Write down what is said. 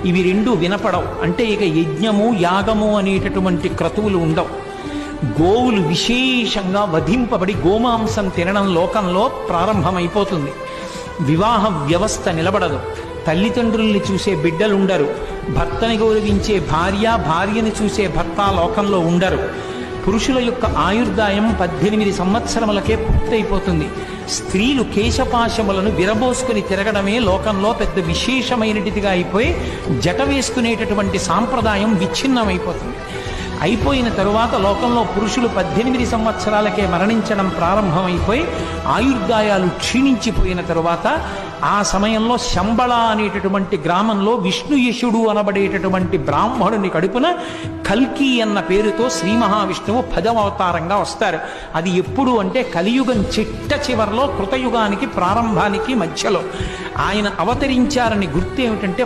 ఇవి రెండు వినపడవు. అంటే ఇక యజ్ఞము యాగము అనేటటువంటి క్రతువులు ఉండవు. గోవులు విశేషంగా వధింపబడి గోమాంసం తినడం లోకంలో ప్రారంభమైపోతుంది. వివాహ వ్యవస్థ నిలబడదు. తల్లిదండ్రుల్ని చూసే బిడ్డలు ఉండరు. భర్తని గౌరవించే భార్య, భార్యని చూసే భర్త లోకంలో ఉండరు. పురుషుల యొక్క ఆయుర్దాయం 18 సంవత్సరములకే పూర్తయిపోతుంది. స్త్రీలు కేశపాశములను విరబోసుకుని తిరగడమే లోకంలో పెద్ద విశేషమైనటిదిగా అయిపోయి జట వేసుకునేటటువంటి సాంప్రదాయం విచ్ఛిన్నమైపోతుంది. అయిపోయిన తరువాత లోకంలో పురుషులు 18 సంవత్సరాలకే మరణించడం ప్రారంభమైపోయి ఆయుర్దాయాలు క్షీణించిపోయిన తరువాత ఆ సమయంలో శంబళ అనేటటువంటి గ్రామంలో విష్ణుయశుడు అనబడేటటువంటి బ్రాహ్మణుని కడుపున కల్కి అన్న పేరుతో శ్రీ మహావిష్ణువు 10వ అవతారంగా వస్తారు. అది ఎప్పుడు అంటే కలియుగం చిట్ట చివరిలో, కృతయుగానికి ప్రారంభానికి మధ్యలో ఆయన అవతరించారని గుర్తు ఏమిటంటే